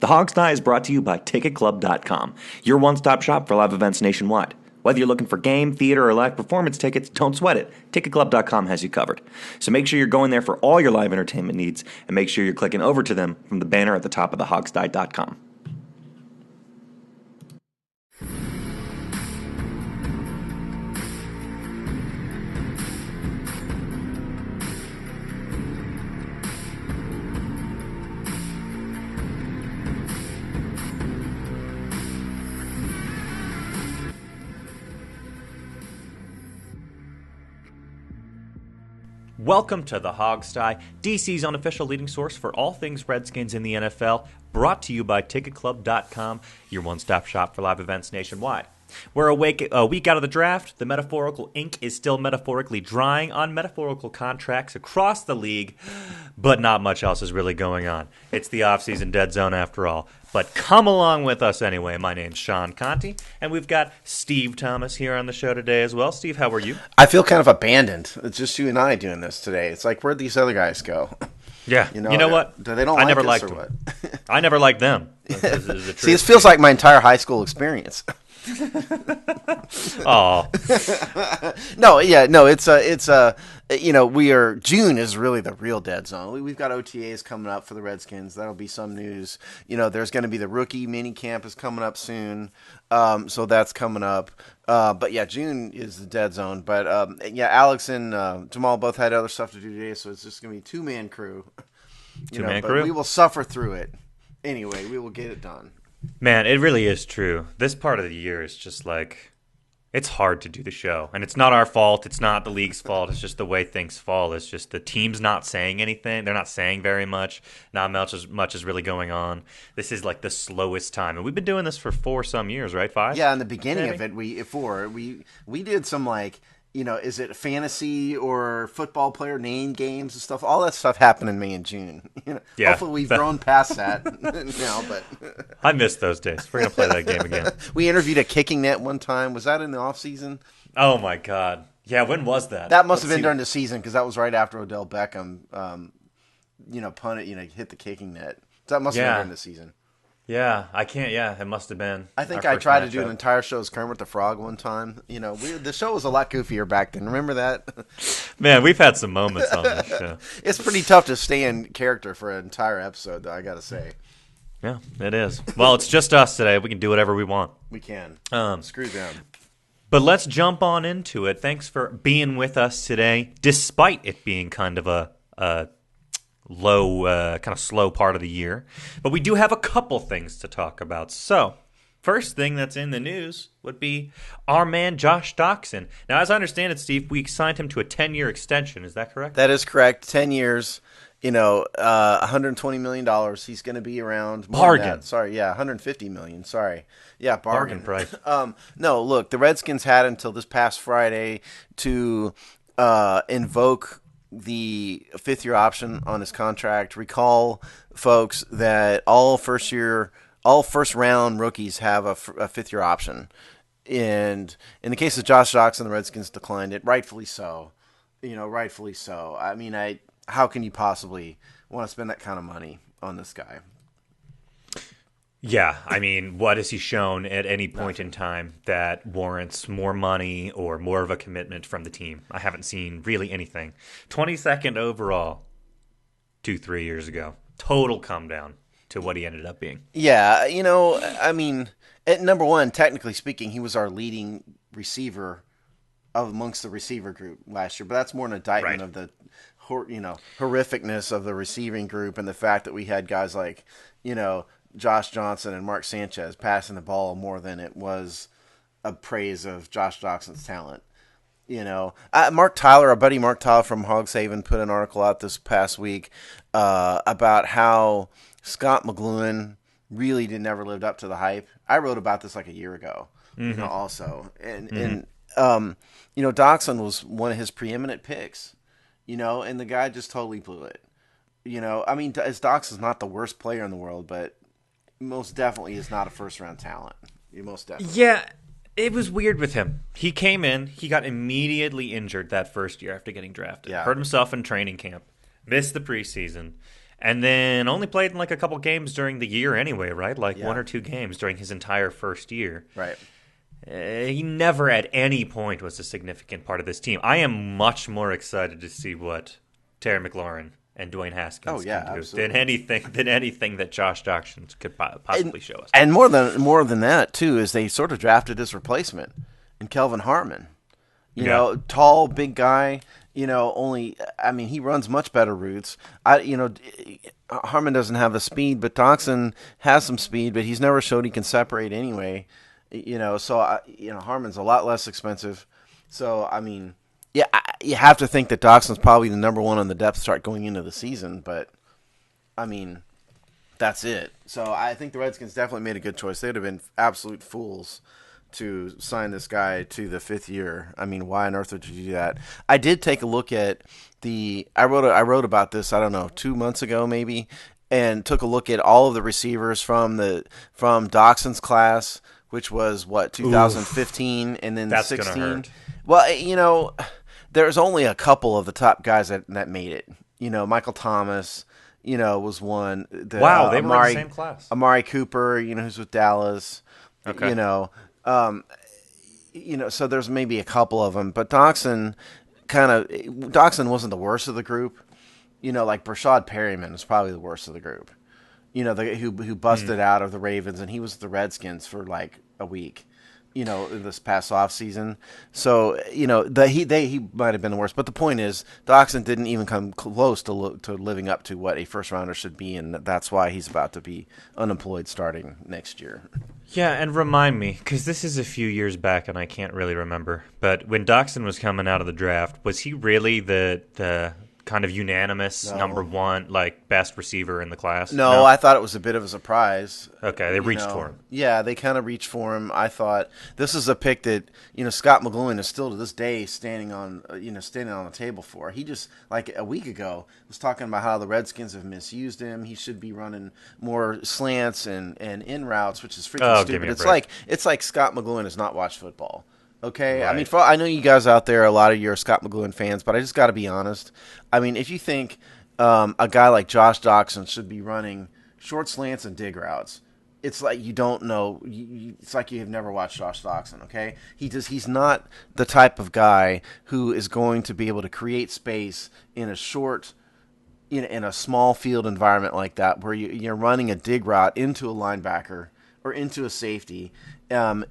The Hog Sty is brought to you by TicketClub.com, your one-stop shop for live events nationwide. Whether you're looking for game, theater, or live performance tickets, don't sweat it. TicketClub.com has you covered. So make sure you're going there for all your live entertainment needs, and make sure you're clicking over to them from the banner at the top of thehogsty.com. Welcome to the Hog Sty, DC's unofficial leading source for all things Redskins in the NFL, brought to you by TicketClub.com, your one-stop shop for live events nationwide. We're a week out of the draft. The metaphorical ink is still metaphorically drying on metaphorical contracts across the league, but not much else is really going on. It's the off-season dead zone after all. But come along with us anyway. My name's Sean Conti, and we've got Steve Thomas here on the show today as well. Steve, how are you? I feel kind of abandoned. It's just you and I doing this today. It's like, where'd these other guys go? Yeah. You know what? They don't like never us liked or them. what? I never liked them. See, this feels like my entire high school experience. Oh. June is really the real dead zone. We've got OTAs coming up for the Redskins. That'll be some news. There's going to be the rookie mini camp is coming up soon. So that's coming up. But yeah, June is the dead zone. But Alex and Jamal both had other stuff to do today, so it's just going to be a two-man crew. Two-man crew? We will suffer through it. Anyway, we will get it done. Man, it really is true. This part of the year is just like, it's hard to do the show. And it's not our fault. It's not the league's fault. It's just the way things fall. It's just the team's not saying anything. They're not saying very much. Not much is really going on. This is like the slowest time. And we've been doing this for some years, right? 5? Yeah, in the beginning of it, we did some is it fantasy or football player name games and stuff? All that stuff happened in May and June. Yeah, hopefully we've grown past that now. But I miss those days. We're gonna play that game again. We interviewed a kicking net one time. Was that in the off season? Oh my God! Yeah, when was that? That must have been during the season because that was right after Odell Beckham, punted, hit the kicking net. So that must have been during the season. Yeah, I can't. Yeah, it must have been. I think I tried to do an entire show as Kermit the Frog one time. The show was a lot goofier back then. Remember that? Man, we've had some moments on this show. It's pretty tough to stay in character for an entire episode, though, I got to say. Yeah, it is. Well, it's just us today. We can do whatever we want. We can. Screw them. But let's jump on into it. Thanks for being with us today, despite it being kind of a low, kind of slow part of the year. But we do have a couple things to talk about. So, first thing that's in the news would be our man Josh Doctson. Now, as I understand it, Steve, we signed him to a 10-year extension. Is that correct? That is correct. 10 years, $120 million. He's going to be around more bargain. than that. Sorry, yeah, $150 million. Sorry. Yeah, bargain price. No, look, the Redskins had until this past Friday to invoke the fifth-year option on his contract. Recall, folks, that all first-round rookies have a fifth-year option. And in the case of Josh Doctson, the Redskins declined it, rightfully so. Rightfully so. I mean, how can you possibly want to spend that kind of money on this guy? Yeah, I mean, what has he shown at any point in time that warrants more money or more of a commitment from the team? I haven't seen really anything. 22nd overall 2-3 years ago. Total come down to what he ended up being. Yeah, I mean, at number one, technically speaking, he was our leading receiver amongst the receiver group last year. But that's more an indictment of the horrificness of the receiving group and the fact that we had guys like, Josh Johnson and Mark Sanchez passing the ball more than it was a praise of Josh Doctson's talent. Mark Tyler, our buddy Mark Tyler from Hog Sty, put an article out this past week about how Scott McLuhan really never lived up to the hype. I wrote about this like a year ago, also. And Doctson was one of his preeminent picks, and the guy just totally blew it. I mean, Doctson's not the worst player in the world, but most definitely is not a first-round talent. Most definitely. Yeah, it was weird with him. He came in, he got immediately injured that first year after getting drafted. Yeah. Hurt himself in training camp, missed the preseason, And then only played in like a couple games during the year anyway, right? Like Yeah. 1 or 2 games during his entire first year. Right. He never at any point was a significant part of this team. I am much more excited to see what Terry McLaurin and Dwayne Haskins can do absolutely. than anything that Josh Doctson could possibly show us. And more than that too is they sort of drafted his replacement in Kelvin Harmon. Tall, big guy. He runs much better routes. Harmon doesn't have the speed, but Doctson has some speed, but he's never showed he can separate anyway. Harmon's a lot less expensive. So, you have to think that Doctson's probably the number one on the depth chart going into the season, but, that's it. So I think the Redskins definitely made a good choice. They would have been absolute fools to sign this guy to the 5th year. Why on earth would you do that? I did take a look at I wrote about this, I don't know, 2 months ago maybe, and took a look at all of the receivers from Doctson's class, which was 2015. Oof, and then that's 16. Gonna hurt. Well, there's only a couple of the top guys that made it. Michael Thomas, was one. Wow, they were in the same class. Amari Cooper, who's with Dallas. Okay. So there's maybe a couple of them, but Doctson wasn't the worst of the group. Like Brashad Perryman was probably the worst of the group. Who busted out of the Ravens, and he was with the Redskins for like a week. This past off season. So he might have been the worst. But the point is, Doctson didn't even come close to living up to what a first rounder should be, and that's why he's about to be unemployed starting next year. Yeah, and remind me, because this is a few years back, and I can't really remember. But when Doctson was coming out of the draft, was he really the kind of unanimous number one, like best receiver in the class? No, I thought it was a bit of a surprise. Okay, they reached for him. Yeah, they kind of reached for him. I thought this is a pick that Scott McLuhan is still to this day standing on the table for. He just like a week ago was talking about how the Redskins have misused him. He should be running more slants and in routes, which is freaking stupid. It's like Scott McLuhan has not watched football. Okay, right. I know you guys out there, a lot of you are Scott McLuhan fans, but I just got to be honest. If you think a guy like Josh Doctson should be running short slants and dig routes, it's like you don't know. It's like you have never watched Josh Doctson. Okay, he's not the type of guy who is going to be able to create space in a short, in a small field environment like that, where you're running a dig route into a linebacker or into a safety.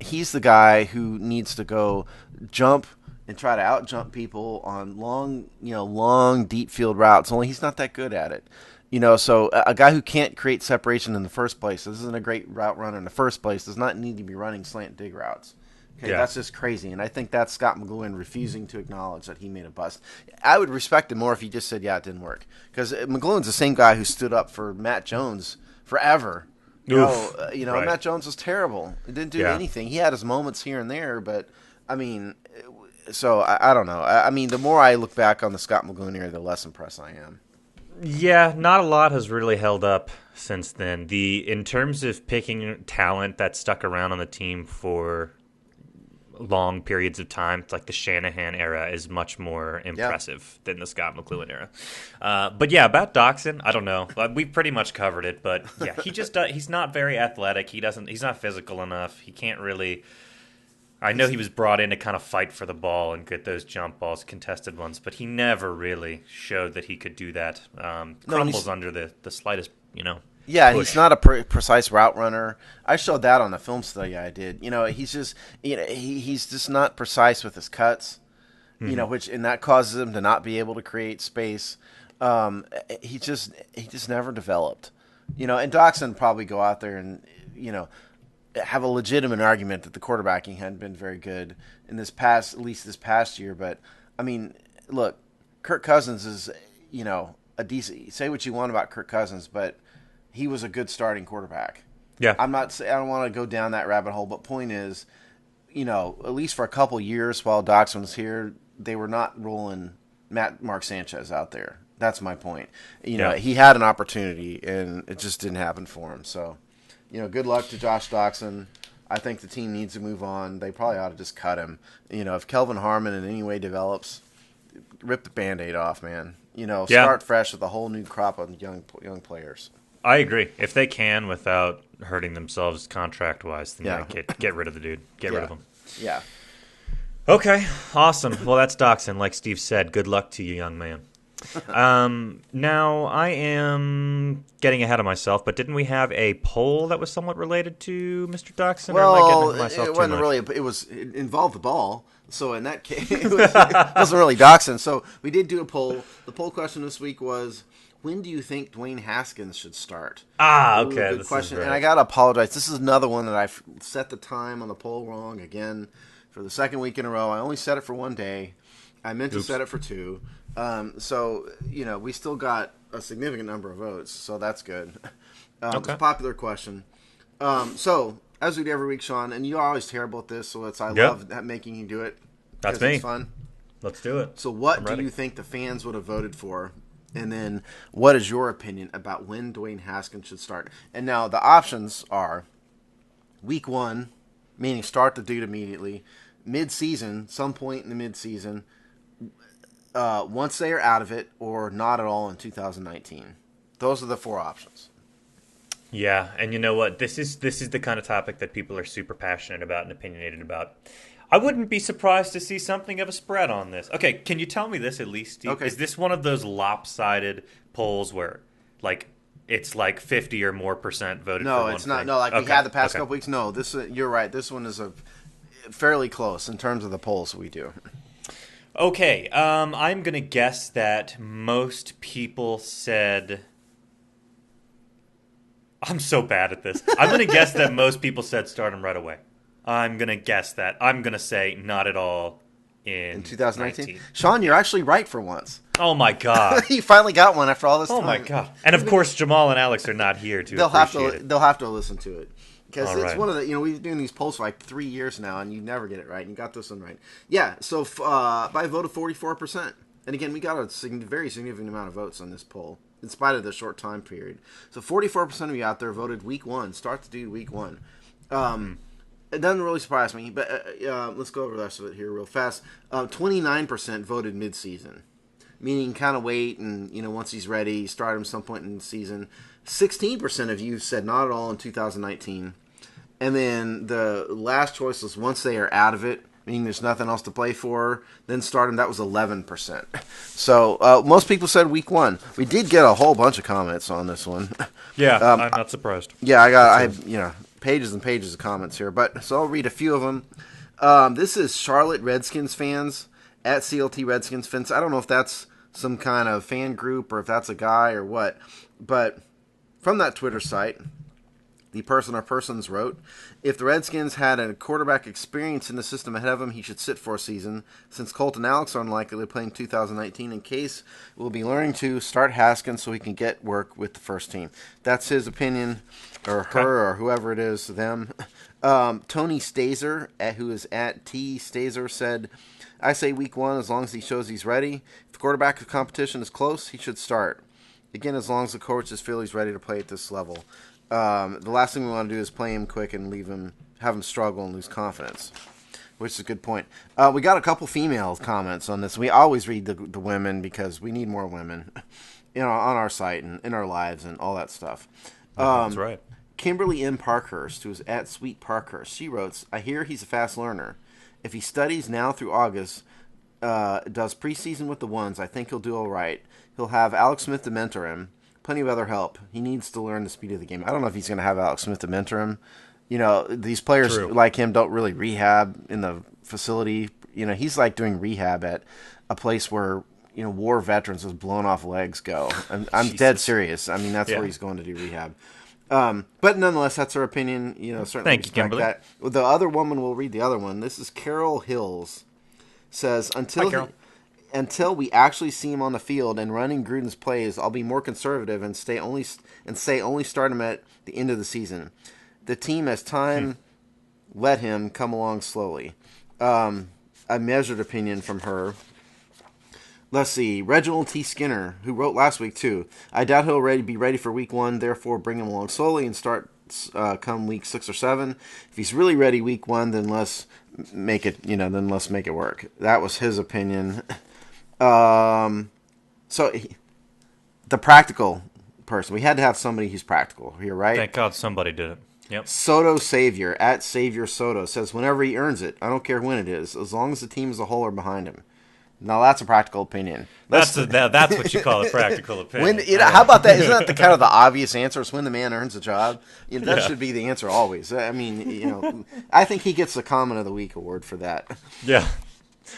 He's the guy who needs to go jump and try to out-jump people on long, deep field routes. Only he's not that good at it. So a guy who can't create separation in the first place, this isn't a great route runner in the first place, does not need to be running slant dig routes. Okay, yeah. That's just crazy. And I think that's Scott McLuhan refusing to acknowledge that he made a bust. I would respect him more if he just said, yeah, it didn't work. Because McLuhan's the same guy who stood up for Matt Jones forever. Right. Matt Jones was terrible. He didn't do anything. He had his moments here and there, but, I don't know. The more I look back on the Scott McLuhan era, the less impressed I am. Yeah, not a lot has really held up since then. In terms of picking talent that stuck around on the team for long periods of time, it's like the Shanahan era is much more impressive than the Scott McLuhan era. But yeah, about Doctson, I don't know. We pretty much covered it, but yeah, he's not very athletic. He's not physical enough. He can't really. I know he was brought in to kind of fight for the ball and get those jump balls, contested ones, but he never really showed that he could do that. Crumbles under the slightest, Yeah, push. He's not a precise route runner. I showed that on the film study I did. He's just, he's just not precise with his cuts. And that causes him to not be able to create space. He just never developed. And Doctson probably go out there and have a legitimate argument that the quarterbacking hadn't been very good in at least this past year. But look, Kirk Cousins is a decent. Say what you want about Kirk Cousins, but he was a good starting quarterback. Yeah. I don't want to go down that rabbit hole, but point is, at least for a couple years while Doctson was here, they were not rolling Mark Sanchez out there. That's my point. He had an opportunity, and it just didn't happen for him. So, good luck to Josh Doctson. I think the team needs to move on. They probably ought to just cut him. If Kelvin Harmon in any way develops, rip the Band-Aid off, man. Start fresh with a whole new crop of young players. I agree. If they can without hurting themselves contract-wise, then get rid of the dude. Get rid of him. Yeah. Okay, awesome. Well, that's Doctson. Like Steve said, good luck to you, young man. Now, I am getting ahead of myself, but didn't we have a poll that was somewhat related to Mr. Doctson? Well, it wasn't really. It involved the ball. So in that case, it wasn't really Doctson. So we did do a poll. The poll question this week was, when do you think Dwayne Haskins should start? Okay. Good question. And I got to apologize. This is another one that I set the time on the poll wrong again for the second week in a row. I only set it for 1 day. I meant to set it for 2. So, we still got a significant number of votes, so that's good. It's a popular question. So, as we do every week, Sean, and you're always terrible at this, so I love making you do it. That's me. It's fun. Let's do it. So, what do you think the fans would have voted for? And then, what is your opinion about when Dwayne Haskins should start? And now, the options are week 1, meaning start the dude immediately, mid-season, some point in the mid-season, once they are out of it, or not at all in 2019. Those are the 4 options. Yeah, and you know what? This is the kind of topic that people are super passionate about and opinionated about. I wouldn't be surprised to see something of a spread on this. Okay, can you tell me this at least, Steve? Okay. Is this one of those lopsided polls where, it's 50 or more percent voted for one thing? No, it's not. No, we had the past couple weeks. No, you're right. This one is fairly close in terms of the polls we do. Okay, I'm going to guess that most people said... I'm so bad at this. I'm going to guess that most people said start him right away. I'm going to guess that. I'm going to say not at all in 2019. Sean, you're actually right for once. Oh, my God. You finally got one after all this time. Oh, my God. And, of course, Jamal and Alex are not here to They'll have to listen to it. Because it's one of the, we've been doing these polls for 3 years now, and you never get it right. And you got this one right. Yeah, so by a vote of 44%. And again, we got a very significant amount of votes on this poll, in spite of the short time period. So 44% of you out there voted week 1. Start the dude week 1. It doesn't really surprise me, but let's go over the rest of it here real fast. 29% voted mid-season, meaning kind of wait and, once he's ready, start him some point in the season. 16% of you said not at all in 2019. And then the last choice was once they are out of it, meaning there's nothing else to play for, then start him. That was 11%. So most people said week 1. We did get a whole bunch of comments on this one. Yeah, I'm not surprised. Yeah, I have pages and pages of comments here, so I'll read a few of them. This is Charlotte Redskins fans at CLT Redskins fans. I don't know if that's some kind of fan group or if that's a guy or what, but from that Twitter site, the person or persons wrote, if the Redskins had a quarterback experience in the system ahead of him, he should sit for a season. Since Colt and Alex are unlikely to play in 2019, in case we'll be learning to start Haskins so he can get work with the first team. That's his opinion, or her, or whoever it is, them. Tony Stazer, who is at T Stazer, said, I say week 1 as long as he shows he's ready. If the quarterback competition is close, he should start. Again, as long as the coaches feel he's ready to play at this level. The last thing we want to do is play him quick and have him struggle and lose confidence, which is a good point. We got a couple female comments on this. We always read the women because we need more women, on our site and in our lives and all that stuff. That's right. Kimberly M. Parkhurst, who is at Sweet Parkhurst, she wrote, I hear he's a fast learner. If he studies now through August, does preseason with the ones, I think he'll do all right. He'll have Alex Smith to mentor him. Plenty of other help. He needs to learn the speed of the game. I don't know if he's going to have Alex Smith to mentor him. These players like him don't really rehab in the facility. He's like doing rehab at a place where, war veterans with blown off legs go. I'm dead serious. I mean, that's where he's going to do rehab. But nonetheless, that's her opinion. Certainly Thank you, Kimberly. That. The other woman, we'll read the other one. This is Carol Hills. Says, until we actually see him on the field and running Gruden's plays, I'll be more conservative and say only start him at the end of the season. The team, as time, let him come along slowly. A measured opinion from her. Let's see. Reginald T. Skinner, who wrote last week too. I doubt he'll be ready for week 1. Therefore, bring him along slowly and start come week 6 or 7. If he's really ready week 1, then let's make it. Then let's make it work. That was his opinion. the practical person. We had to have somebody who's practical here, right? Thank God somebody did it. Yep. Soto Savior, at Savior Soto, says whenever he earns it, I don't care when it is, as long as the team as a whole are behind him. Now that's a practical opinion. That's what you call a practical opinion. How about that? Isn't that the kind of the obvious answer? It's when the man earns a job. That should be the answer always. I mean, I think he gets the Comment of the Week award for that. Yeah.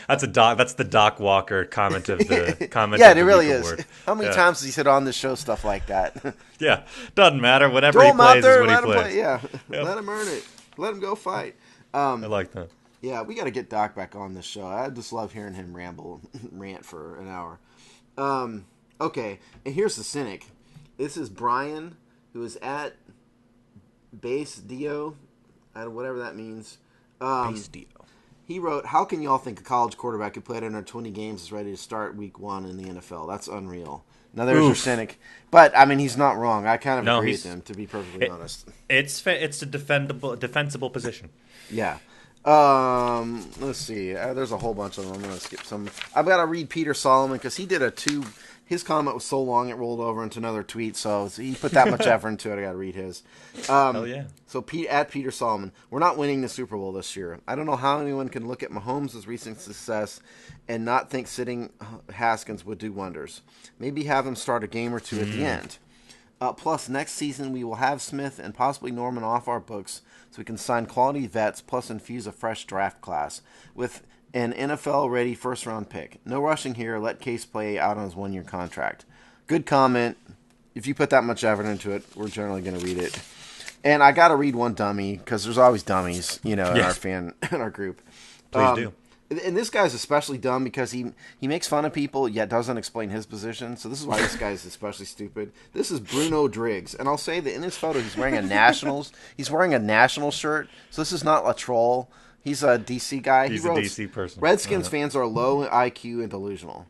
That's the Doc Walker comment of the comment. Yeah, of the it really week is. award. How many times has he said on this show stuff like that? Yeah, doesn't matter. Whatever he plays is what he plays. Yeah, let him earn it. Let him go fight. I like that. Yeah, we got to get Doc back on this show. I just love hearing him rant for an hour. Okay, and here's the cynic. This is Brian, who is at Base Dio, whatever that means. Base Dio. He wrote, "How can y'all think a college quarterback who played under 20 games is ready to start week 1 in the NFL? That's unreal." Now, there's your cynic. But, I mean, he's not wrong. I kind of agree with him, to be perfectly honest. It's a defensible position. Yeah. Let's see. There's a whole bunch of them. I'm going to skip some. I've got to read Peter Solomon because he did his comment was so long it rolled over into another tweet, so he put that much effort into it. I got to read his. Hell yeah. So at Peter Solomon, we're not winning the Super Bowl this year. I don't know how anyone can look at Mahomes' recent success and not think sitting Haskins would do wonders. Maybe have him start a game or two at the end. Plus, next season we will have Smith and possibly Norman off our books so we can sign quality vets plus infuse a fresh draft class with an NFL-ready first-round pick. No rushing here. Let Case play out on his 1-year contract. Good comment. If you put that much effort into it, we're generally going to read it. And I got to read one dummy because there's always dummies, in our group. Please do. And this guy's especially dumb because he makes fun of people yet doesn't explain his position. So this is why this guy is especially stupid. This is Bruno Driggs, and I'll say that in his photo he's wearing a Nationals shirt. So this is not a troll. He's a DC guy. He's a DC person. Redskins fans are low IQ and delusional.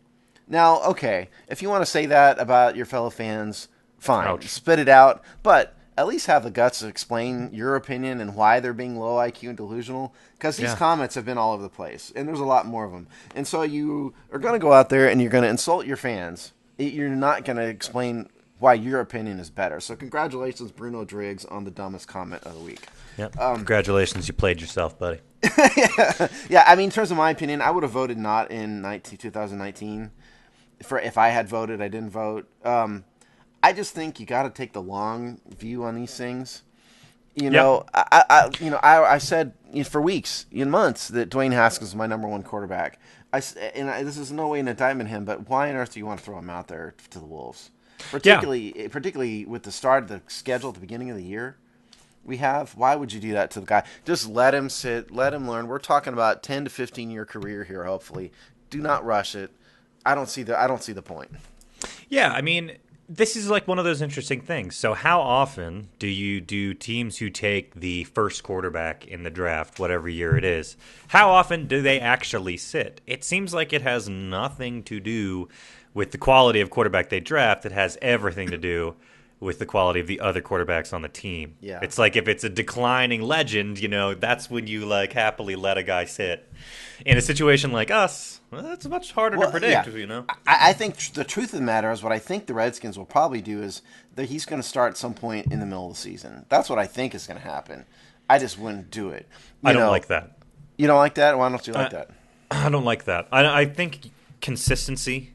Now, okay, if you want to say that about your fellow fans, fine. Ouch. Spit it out. But at least have the guts to explain your opinion and why they're being low IQ and delusional. Because these comments have been all over the place, and there's a lot more of them. And so you are going to go out there and you're going to insult your fans. You're not going to explain why your opinion is better. So congratulations, Bruno Driggs, on the dumbest comment of the week. Yep. Congratulations, you played yourself, buddy. Yeah, I mean, in terms of my opinion, I would have voted not in 2019. If I had voted, I didn't vote. I just think you got to take the long view on these things. I said for weeks, in months, that Dwayne Haskins is my number one quarterback. This is no way an indictment of him, but why on earth do you want to throw him out there to the Wolves? Particularly with the start of the schedule at the beginning of the year. Why would you do that to the guy? Just let him sit, let him learn. We're talking about 10 to 15-year career here, hopefully. Do not rush it. I don't see the point. Yeah, I mean, this is like one of those interesting things. So how often do teams who take the first quarterback in the draft, whatever year it is, how often do they actually sit? It seems like it has nothing to do with the quality of quarterback they draft. It has everything to do with the quality of the other quarterbacks on the team. Yeah. It's like if it's a declining legend, that's when you happily let a guy sit. In a situation like us, that's much harder to predict, I think the truth of the matter is what I think the Redskins will probably do is that he's going to start at some point in the middle of the season. That's what I think is going to happen. I just wouldn't do it. I don't like that. You don't like that? Why don't you like that? I don't like that. I think consistency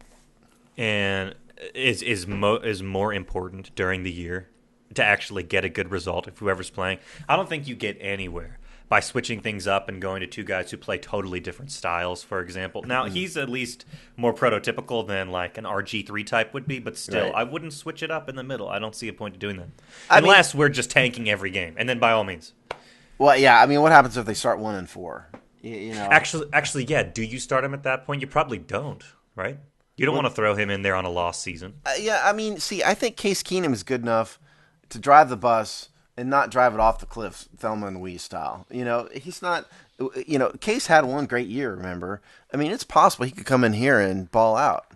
and is more important during the year to actually get a good result if whoever's playing. I don't think you get anywhere by switching things up and going to two guys who play totally different styles, for example. Now, he's at least more prototypical than like an RG3 type would be, but still, right. I wouldn't switch it up in the middle. I don't see a point to doing that. Unless we're just tanking every game, and then by all means. Well, yeah, I mean, what happens if they start 1-4? Actually, yeah, do you start him at that point? You probably don't, right? You don't want to throw him in there on a lost season. Yeah, I mean, I think Case Keenum is good enough to drive the bus and not drive it off the cliff, Thelma and Louise style. He's not. Case had one great year. Remember, I mean, it's possible he could come in here and ball out.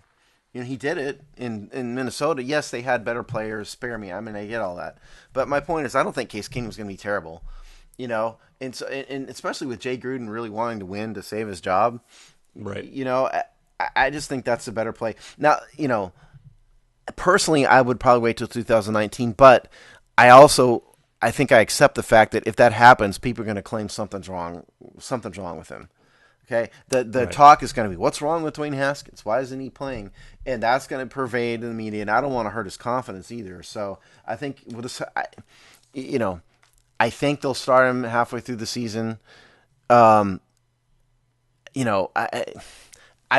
He did it in Minnesota. Yes, they had better players. Spare me. I mean, I get all that, but my point is, I don't think Case Keenum is going to be terrible. And especially with Jay Gruden really wanting to win to save his job. Right. I just think that's the better play. Now, personally, I would probably wait till 2019, but I think I accept the fact that if that happens, people are going to claim something's wrong with him. Okay, the talk is going to be, what's wrong with Dwayne Haskins? Why isn't he playing? And that's going to pervade in the media, and I don't want to hurt his confidence either. So I think I think they'll start him halfway through the season. I'm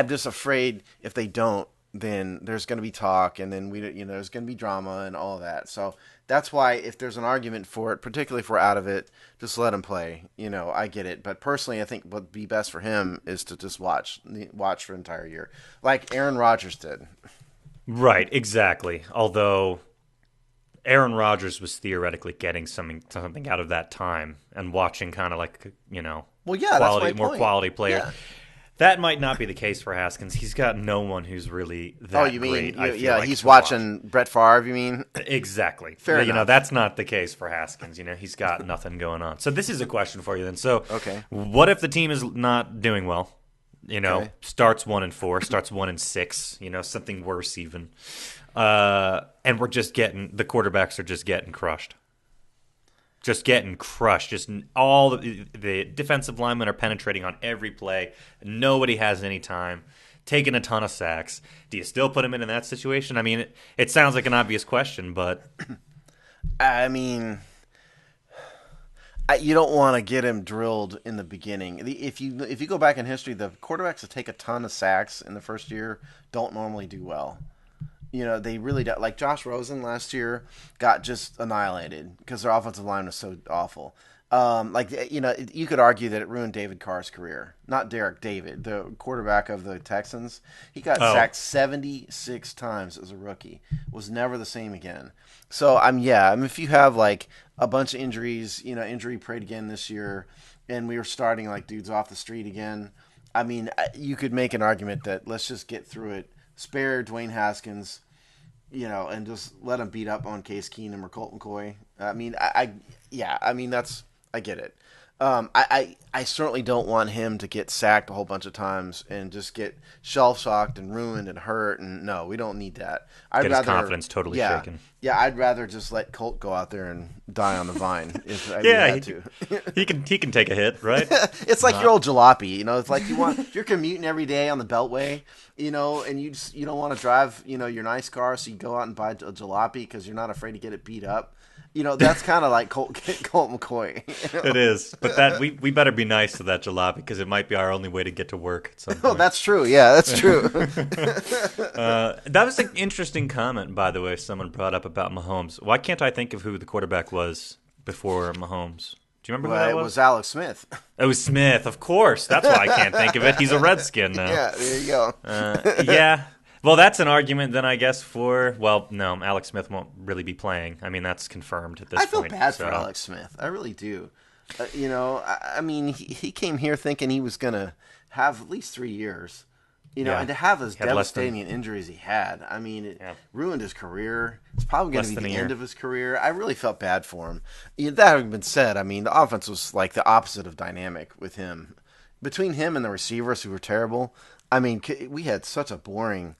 just afraid if they don't, then there's going to be talk, and then there's going to be drama and all of that. So that's why, if there's an argument for it, particularly if we're out of it, just let him play. I get it. But personally, I think what would be best for him is to just watch for an entire year, like Aaron Rodgers did. Right, exactly. Although Aaron Rodgers was theoretically getting something out of that time and watching kind of like, well, yeah, quality players. Yeah. That might not be the case for Haskins. He's got no one who's really that great. Oh, you mean, he's watching Brett Favre, you mean? Exactly. Fair enough. That's not the case for Haskins. He's got nothing going on. So this is a question for you then. So, okay, what if the team is not doing well? Starts 1-4, starts 1-6, something worse even. And the quarterbacks are just getting crushed. Just getting crushed. Just all the defensive linemen are penetrating on every play. Nobody has any time. Taking a ton of sacks. Do you still put him in that situation? I mean, it sounds like an obvious question, but I mean, you don't want to get him drilled in the beginning. If you go back in history, the quarterbacks that take a ton of sacks in the first year don't normally do well. They really don't. Like Josh Rosen last year got just annihilated because their offensive line was so awful. You could argue that it ruined David Carr's career. Not Derek, David, the quarterback of the Texans. He got sacked 76 times as a rookie. Was never the same again. So, if you have like a bunch of injuries, injury prayed again this year, and we were starting like dudes off the street again, you could make an argument that let's just get through it. Spare Dwayne Haskins, and just let him beat up on Case Keenum or Colt McCoy. I get it. I certainly don't want him to get sacked a whole bunch of times and just get shell-shocked and ruined and hurt. And no, we don't need that. His confidence totally shaken. Yeah, I'd rather just let Colt go out there and die on the vine if I had to. he can take a hit, right? It's like your old jalopy. It's like you're commuting every day on the Beltway, and you don't want to drive, your nice car, so you go out and buy a jalopy because you're not afraid to get it beat up. That's kind of like Colt McCoy. It is, but we better be nice to that jalopy because it might be our only way to get to work at some point. Oh, that's true. Yeah, that's true. That was an interesting comment, by the way, someone brought up about Mahomes. Why can't I think of who the quarterback was before Mahomes? Do you remember who that was? It was Alex Smith. It was Smith, of course. That's why I can't think of it. He's a Redskin now. Yeah, there you go. Yeah. Well, that's an argument then, I guess, no, Alex Smith won't really be playing. I mean, that's confirmed at this point. I feel bad for Alex Smith. I really do. He came here thinking he was going to have at least 3 years, and to have as devastating injuries he had. It ruined his career. It's probably going to be the end of his career. I really felt bad for him. That having been said, the offense was like the opposite of dynamic with him. Between him and the receivers who were terrible, we had such a boring...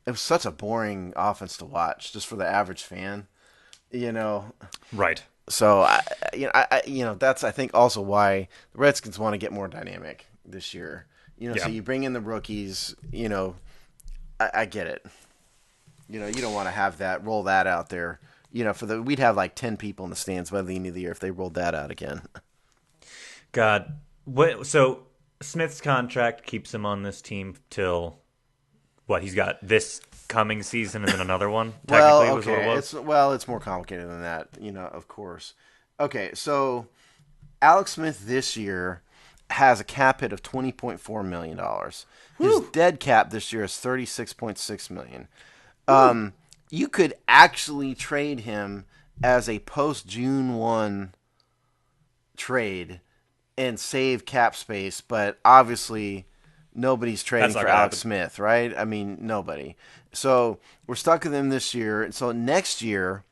It was such a boring offense to watch, just for the average fan, Right. So, that's I think also why the Redskins want to get more dynamic this year. So you bring in the rookies. I get it. You don't want to have that roll that out there. We'd have like 10 people in the stands by the end of the year if they rolled that out again. God, so Smith's contract keeps him on this team till. What, he's got this coming season and then another one? Technically, was what it was? It's more complicated than that, of course. Okay, so Alex Smith this year has a cap hit of $20.4 million. His dead cap this year is $36.6 million. You could actually trade him as a post-June 1 trade and save cap space, but obviously... Nobody's trading for Alex Smith, right? Nobody. So we're stuck with him this year. And so next year,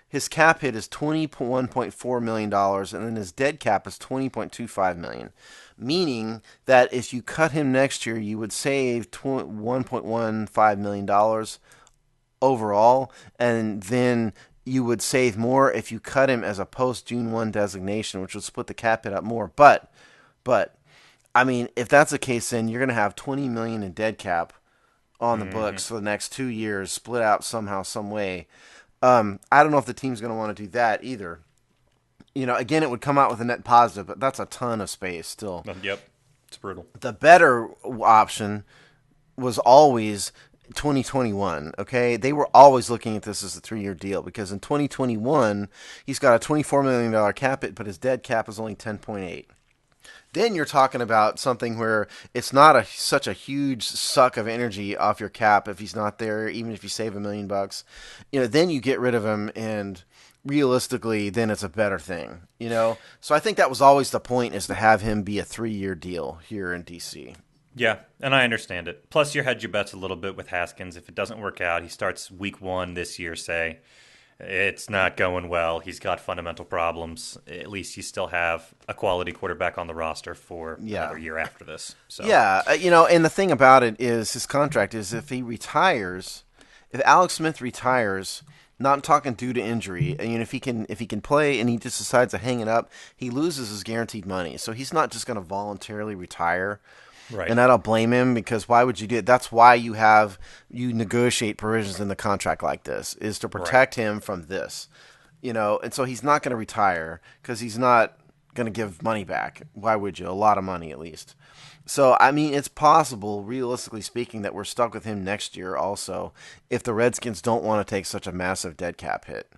his cap hit is $21.4 million, and then his dead cap is $20.25 million. Meaning that if you cut him next year, you would save $1.15 million overall, and then you would save more if you cut him as a post-June 1 designation, which would split the cap hit up more. But, I mean, if that's the case, then you're going to have $20 million in dead cap on the books for the next 2 years, split out somehow, some way. I don't know if the team's going to want to do that either. Again, it would come out with a net positive, but that's a ton of space still. Yep, it's brutal. The better option was always 2021, okay? They were always looking at this as a 3-year deal because in 2021, he's got a $24 million cap hit, but his dead cap is only 10.8. Then you're talking about something where it's not such a huge suck of energy off your cap if he's not there, even if you save $1 million. Then you get rid of him, and realistically, then it's a better thing. So I think that was always the point, is to have him be a 3-year deal here in DC. Yeah, and I understand it. Plus, you hedge your bets a little bit with Haskins. If it doesn't work out, he starts week 1 this year, say. It's not going well. He's got fundamental problems. At least you still have a quality quarterback on the roster for another year after this. So. Yeah, and the thing about it is his contract is if Alex Smith retires, not talking due to injury, if he can play and he just decides to hang it up, he loses his guaranteed money. So he's not just going to voluntarily retire. Right. And I don't blame him, because why would you do it? That's why you negotiate provisions in the contract like this, is to protect him from this. And so he's not going to retire because he's not going to give money back. Why would you? A lot of money, at least. So, I mean, it's possible, realistically speaking, that we're stuck with him next year also, if the Redskins don't want to take such a massive dead cap hit.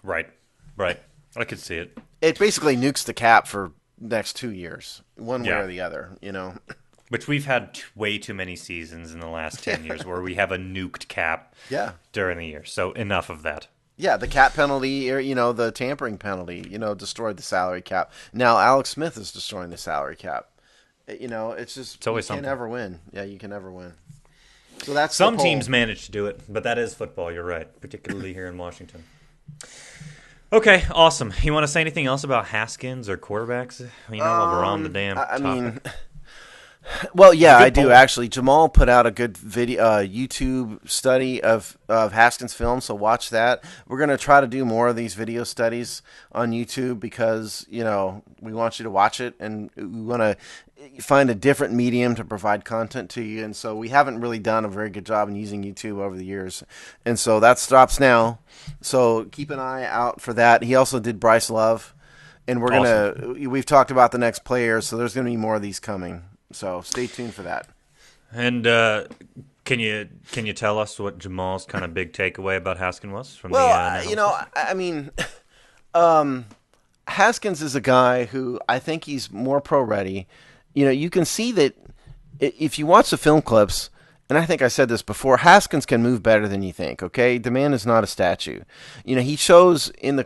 Right. I could see it. It basically nukes the cap for next 2 years, one way or the other, Which we've had way too many seasons in the last 10 years where we have a nuked cap during the year. So enough of that. Yeah, the cap penalty, or the tampering penalty, destroyed the salary cap. Now Alex Smith is destroying the salary cap. It's just, it's always something. You can never win. Yeah, you can never win. So that's some teams manage to do it, but that is football. You're right, particularly here in Washington. Okay, awesome. You want to say anything else about Haskins or quarterbacks? While we're on the damn topic. Well, yeah, I do actually. Jamal put out a good video, YouTube study of Haskins film, so watch that. We're going to try to do more of these video studies on YouTube because, we want you to watch it, and we want to find a different medium to provide content to you. And so we haven't really done a very good job in using YouTube over the years. And so that stops now. So keep an eye out for that. He also did Bryce Love, and we've talked about the next players, so there's going to be more of these coming. So stay tuned for that. And can you tell us what Jamal's kind of big takeaway about Haskins was from Haskins is a guy who I think he's more pro ready. You can see that if you watch the film clips, and I think I said this before, Haskins can move better than you think, okay? The man is not a statue. He shows in the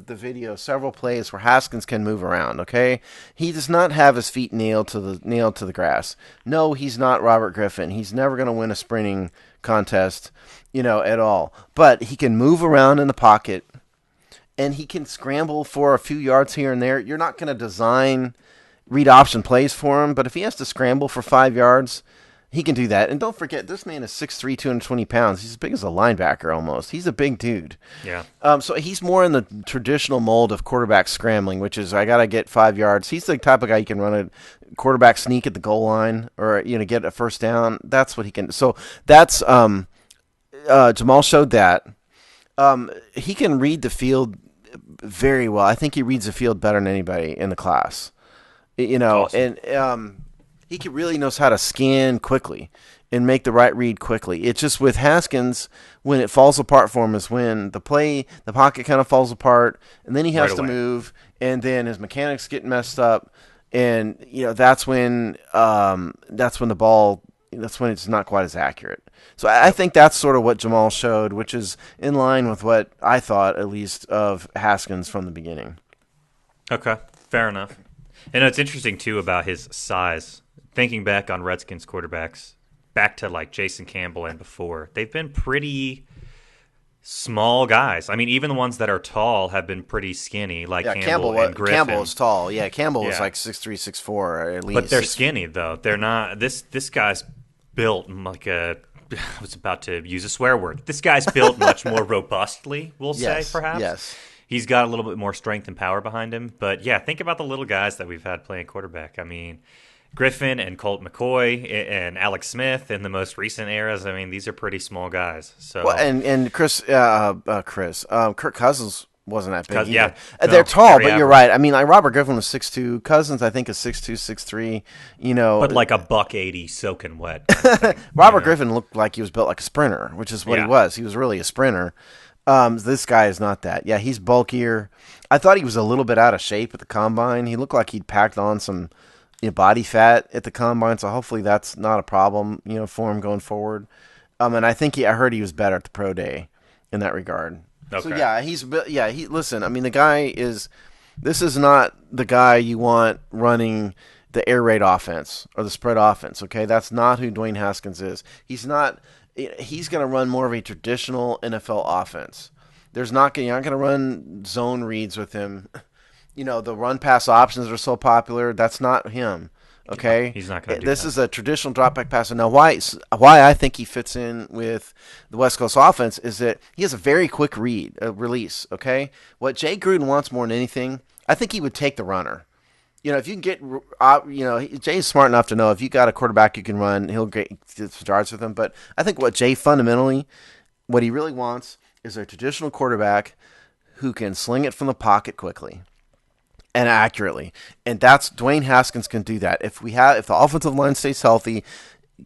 video several plays where Haskins can move around, okay? He does not have his feet nailed to the grass. No, he's not Robert Griffin. He's never going to win a sprinting contest, at all. But he can move around in the pocket, and he can scramble for a few yards here and there. You're not going to design read option plays for him, but if he has to scramble for 5 yards, he can do that. And don't forget, this man is 6'3", 220 pounds. He's as big as a linebacker almost. He's a big dude. Yeah. So he's more in the traditional mold of quarterback scrambling, which is I got to get 5 yards. He's the type of guy you can run a quarterback sneak at the goal line or get a first down. That's what he can. So that's Jamal showed that. He can read the field very well. I think he reads the field better than anybody in the class. Awesome. And he really knows how to scan quickly and make the right read quickly. It's just with Haskins, when it falls apart for him is when the pocket kind of falls apart, and then he has to move, and then his mechanics get messed up, and that's when the ball, that's when it's not quite as accurate. So I think that's sort of what Jamal showed, which is in line with what I thought, at least, of Haskins from the beginning. Okay, fair enough. And it's interesting, too, about his size. Thinking back on Redskins quarterbacks, back to like Jason Campbell and before, they've been pretty small guys. I mean, even the ones that are tall have been pretty skinny, like Campbell and Griffin. Campbell is tall. Yeah, Campbell is like 6'3", 6'4", at least. But they're skinny, though. They're not. This guy's built like a. I was about to use a swear word. This guy's built much more robustly, we'll say, perhaps. Yes. He's got a little bit more strength and power behind him. But, yeah, think about the little guys that we've had playing quarterback. I mean, Griffin and Colt McCoy and Alex Smith in the most recent eras. I mean, these are pretty small guys. So, well, and Kirk Cousins wasn't that big. Yeah, they're tall, but you're right. I mean, like Robert Griffin was 6'2". Cousins, I think, is 6'2", 6'3". You know, but like a $180 soaking wet. Robert Griffin looked like he was built like a sprinter, which is what he was. He was really a sprinter. This guy is not that. Yeah, he's bulkier. I thought he was a little bit out of shape at the combine. He looked like he'd packed on some body fat at the combine, so hopefully that's not a problem, for him going forward. And I think I heard he was better at the pro day in that regard. Okay. So listen, I mean, the guy this is not the guy you want running the air raid offense or the spread offense. Okay. That's not who Dwayne Haskins is. He's going to run more of a traditional NFL offense. You're not going to run zone reads with him. The run pass options are so popular. That's not him. Okay, he's not going to do this. That. Is a traditional drop back passer. Now, why I think he fits in with the West Coast offense is that he has a very quick release. Okay, what Jay Gruden wants more than anything, I think he would take the runner. If you can get, Jay's smart enough to know if you got a quarterback you can run, he'll get yards with him. But I think what Jay fundamentally, what he really wants is a traditional quarterback who can sling it from the pocket quickly and accurately. And that's Dwayne Haskins can do that. If the offensive line stays healthy,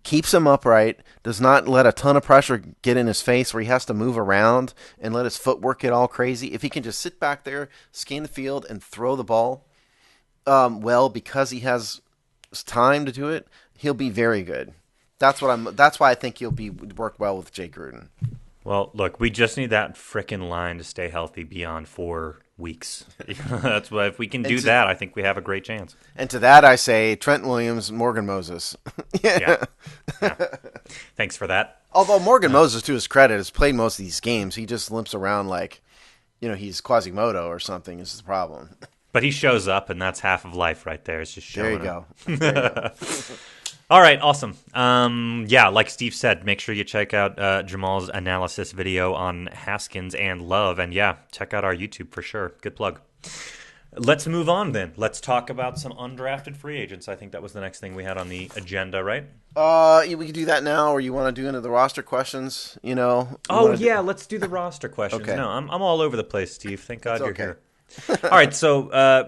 keeps him upright, does not let a ton of pressure get in his face where he has to move around and let his footwork get all crazy. If he can just sit back there, scan the field, and throw the ball because he has time to do it, he'll be very good. That's why I think he'll work well with Jay Gruden. Well, look, we just need that frickin' line to stay healthy beyond 4 weeks. That's why if we can do that, I think we have a great chance. And to that I say Trent Williams, Morgan Moses. Yeah. Thanks for that. Although Morgan Moses, to his credit, has played most of these games. He just limps around like, he's Quasimodo or something is the problem. But he shows up, and that's half of life right there. It's just showing up. There you go. All right, awesome. Like Steve said, make sure you check out Jamal's analysis video on Haskins and Love. And check out our YouTube for sure. Good plug. Let's move on then. Let's talk about some undrafted free agents. I think that was the next thing we had on the agenda, right? We can do that now, or you want to do into the roster questions, Let's do the roster questions. Okay. No, I'm all over the place, Steve. Thank God you're here. All right, so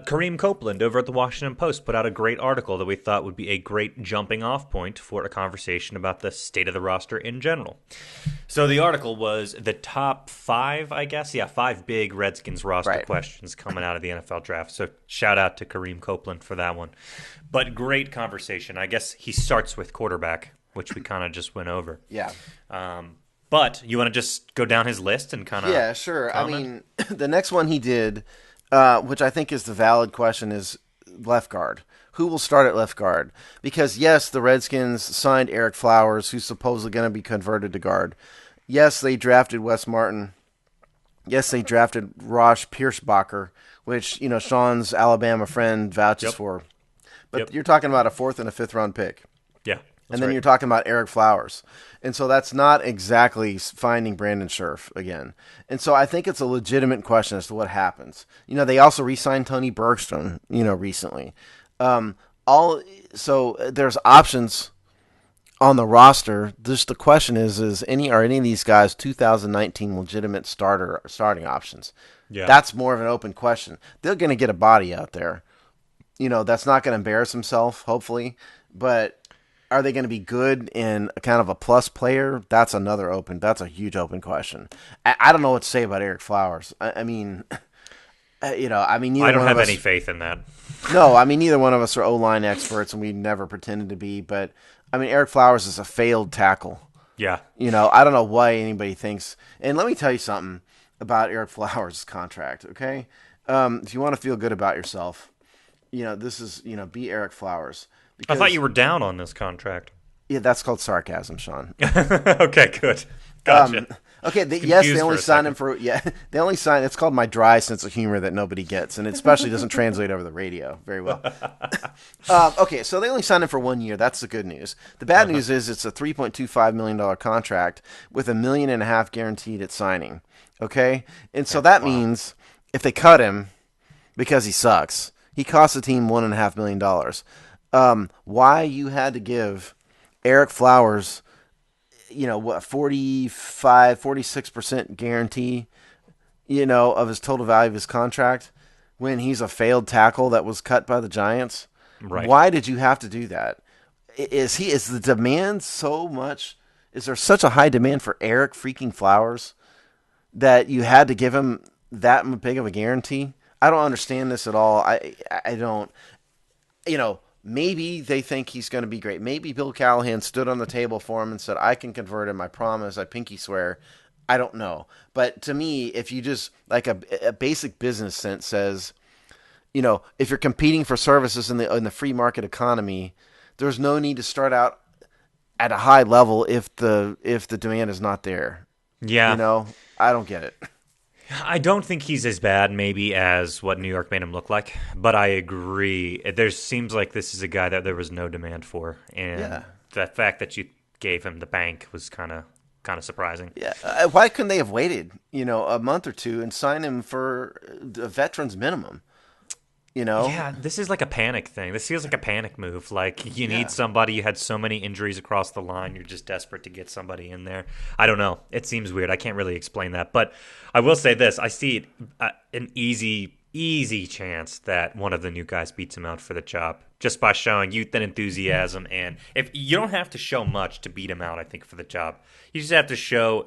Kareem Copeland over at the Washington Post put out a great article that we thought would be a great jumping off point for a conversation about the state of the roster in general. So the article was the top 5, I guess. 5 big Redskins roster questions coming out of the NFL draft. So shout out to Kareem Copeland for that one. But great conversation. I guess he starts with quarterback, which we kind of just went over. Yeah. But you want to just go down his list and kind of Yeah, sure. comment? I mean, the next one he did, which I think is the valid question, is left guard. Who will start at left guard? Because, yes, the Redskins signed Eric Flowers, who's supposedly going to be converted to guard. Yes, they drafted Wes Martin. Yes, they drafted Rosh Pierschbacher, which, Sean's Alabama friend vouches for. But you're talking about a 4th and a 5th round pick. Yeah. And then you're talking about Eric Flowers. And so that's not exactly finding Brandon Scherf again. And so I think it's a legitimate question as to what happens. They also re-signed Tony Bergstrom, recently. So there's options on the roster. Just the question are any of these guys 2019 legitimate starting options? Yeah. That's more of an open question. They're going to get a body out there. That's not going to embarrass himself, hopefully. But are they going to be good and kind of a plus player? That's a huge open question. I don't know what to say about Eric Flowers. I mean, I don't have any faith in that. No, I mean, neither one of us are O-line experts, and we never pretended to be. But, I mean, Eric Flowers is a failed tackle. Yeah. I don't know why anybody thinks. And let me tell you something about Eric Flowers' contract, okay? If you want to feel good about yourself, this is, be Eric Flowers. I thought you were down on this contract. Yeah, that's called sarcasm, Sean. Okay, good. Gotcha. Okay, they only signed him for they only signed. It's called my dry sense of humor that nobody gets, and it especially doesn't translate over the radio very well. Okay, so they only signed him for 1 year. That's the good news. The bad news is it's a $3.25 million contract with $1.5 million guaranteed at signing. Okay, and so that means if they cut him because he sucks, he costs the team $1.5 million. Why you had to give Eric Flowers, 46% guarantee, of his total value of his contract when he's a failed tackle that was cut by the Giants? Right. Why did you have to do that? Is the demand so much? Is there such a high demand for Eric freaking Flowers that you had to give him that big of a guarantee? I don't understand this at all. I don't, maybe they think he's going to be great. Maybe Bill Callahan stood on the table for him and said, I can convert him. I promise. I pinky swear. I don't know. But to me, if you just, like a basic business sense says, if you're competing for services in the free market economy, there's no need to start out at a high level if the demand is not there. Yeah. I don't get it. I don't think he's as bad maybe as what New York made him look like, but I agree. There seems like this is a guy that there was no demand for, and the fact that you gave him the bank was kind of surprising. Yeah, why couldn't they have waited, a month or two and sign him for a veteran's minimum? Yeah, this is like a panic thing. This feels like a panic move. Like you need somebody. You had so many injuries across the line. You're just desperate to get somebody in there. I don't know. It seems weird. I can't really explain that. But I will say this. I see an easy chance that one of the new guys beats him out for the job just by showing youth and enthusiasm. And if you don't have to show much to beat him out, I think, for the job. You just have to show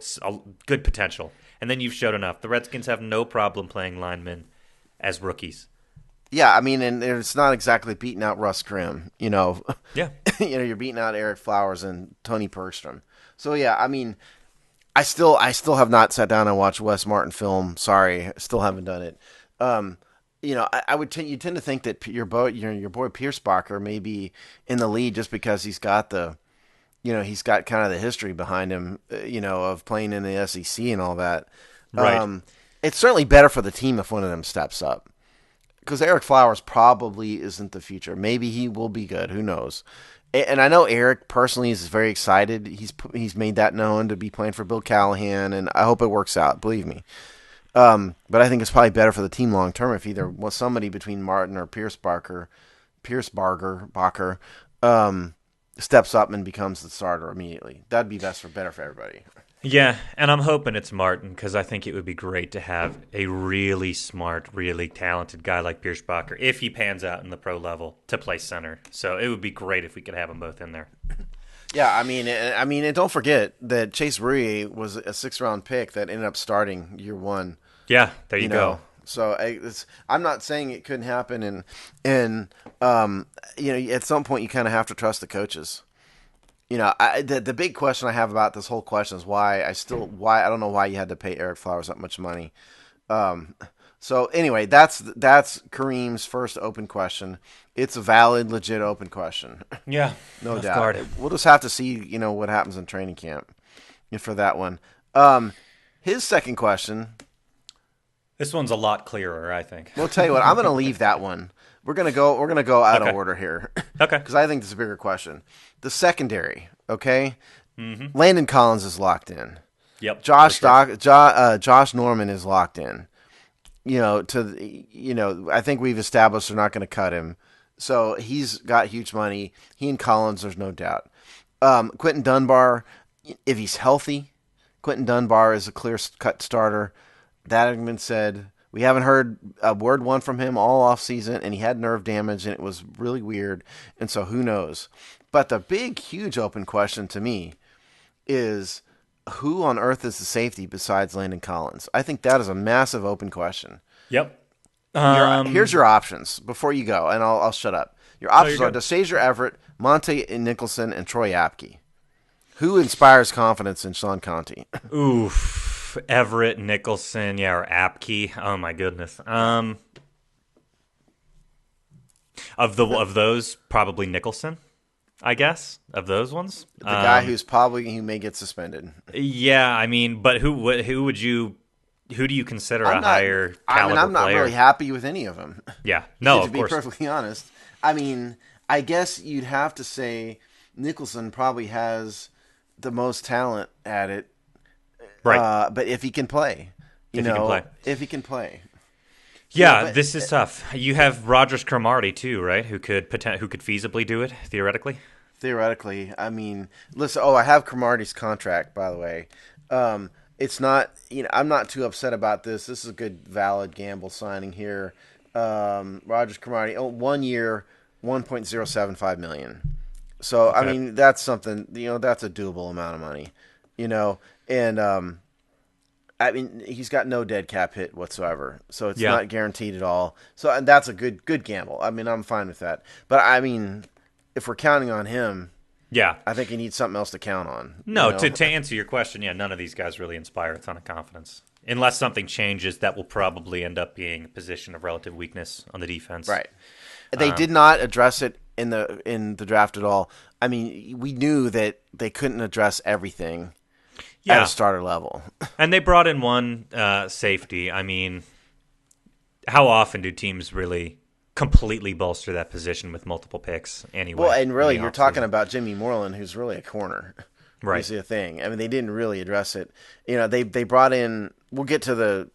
good potential. And then you've showed enough. The Redskins have no problem playing linemen as rookies. Yeah, I mean, and it's not exactly beating out Russ Grimm, Yeah. You're beating out Eric Flowers and Tony Bergstrom. So yeah, I mean, I still have not sat down and watched Wes Martin film. Sorry, still haven't done it. I would you tend to think that your boy Pierce Barker may be in the lead just because he's got he's got kind of the history behind him, of playing in the SEC and all that. Right. It's certainly better for the team if one of them steps up. Because Eric Flowers probably isn't the future. Maybe he will be good. Who knows? And I know Eric personally is very excited. He's made that known to be playing for Bill Callahan, and I hope it works out. Believe me. But I think it's probably better for the team long term if either somebody between Martin or Pierce Barker, steps up and becomes the starter immediately. That'd be better for everybody. Yeah, and I'm hoping it's Martin because I think it would be great to have a really smart, really talented guy like Pierce Barker, if he pans out in the pro level, to play center. So it would be great if we could have them both in there. Yeah, I mean, and don't forget that Chase Roullier was a 6th-round pick that ended up starting year one. Yeah, there you go. So I'm not saying it couldn't happen, and at some point you kind of have to trust the coaches. The big question I have about this whole question is why I don't know why you had to pay Eric Flowers that much money. So anyway, that's Kareem's first open question. It's a valid, legit open question. Yeah, no doubt. We'll just have to see, what happens in training camp for that one. His second question. This one's a lot clearer, I think. We'll tell you what. I'm going to leave that one. We're gonna go out of order here. Okay. Because I think this is a bigger question. The secondary, okay? Mm-hmm. Landon Collins is locked in. Yep. Josh Norman is locked in. I think we've established they're not going to cut him. So he's got huge money. He and Collins, there's no doubt. Quentin Dunbar, if he's healthy, Quentin Dunbar is a clear-cut starter. That having been said, we haven't heard a word one from him all offseason, and he had nerve damage, and it was really weird, and so who knows. But the big, huge open question to me is who on earth is the safety besides Landon Collins? I think that is a massive open question. Yep. Here's your options before you go, and I'll shut up. Your options are DeSazier Everett, Monte Nicholson, and Troy Apke. Who inspires confidence in Sean Conti? Oof. Everett, Nicholson, or Apke. Oh my goodness. Of those, probably Nicholson. I guess, of those ones. The guy who may get suspended. Yeah, I mean, but who do you consider higher caliber player? I'm not really happy with any of them. Yeah, no, to be perfectly honest. I mean, I guess you'd have to say Nicholson probably has the most talent at it. Right. But if he can play. If he can play. Yeah, this is tough. You have Rogers Cromartie too, right? Who could feasibly do it, theoretically? Theoretically. I mean, listen, I have Cromartie's contract, by the way. It's not, I'm not too upset about this. This is a good, valid gamble signing here. Rogers Cromartie, 1 year, $1.075 million. So, okay. I mean, that's something, that's a doable amount of money, and, I mean, he's got no dead cap hit whatsoever, so it's not guaranteed at all. So, and that's a good gamble. I mean, I'm fine with that. But, I mean, if we're counting on him, I think he needs something else to count on. No, to answer your question, none of these guys really inspire a ton of confidence. Unless something changes, that will probably end up being a position of relative weakness on the defense. Right. They did not address it in the draft at all. I mean, we knew that they couldn't address everything at a starter level. And they brought in one safety. I mean, how often do teams really completely bolster that position with multiple picks anyway? Well, and really, you're talking about Jimmy Moreland, who's really a corner. Right. You see a thing. I mean, they didn't really address it. They brought in – we'll get to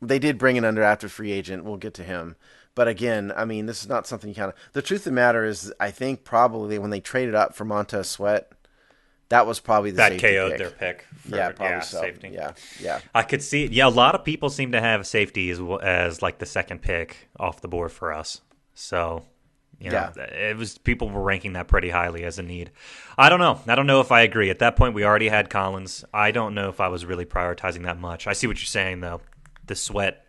they did bring an undrafted free agent. We'll get to him. But again, I mean, this is not something you kind of – the truth of the matter is I think probably when they traded up for Montez Sweat, that was probably the safety KO'd pick. Their pick. Probably so. Safety. Yeah. I could see it. Yeah, a lot of people seem to have safety as like the second pick off the board for us. So, it was people were ranking that pretty highly as a need. I don't know. I don't know if I agree. At that point, we already had Collins. I don't know if I was really prioritizing that much. I see what you're saying, though. The Sweat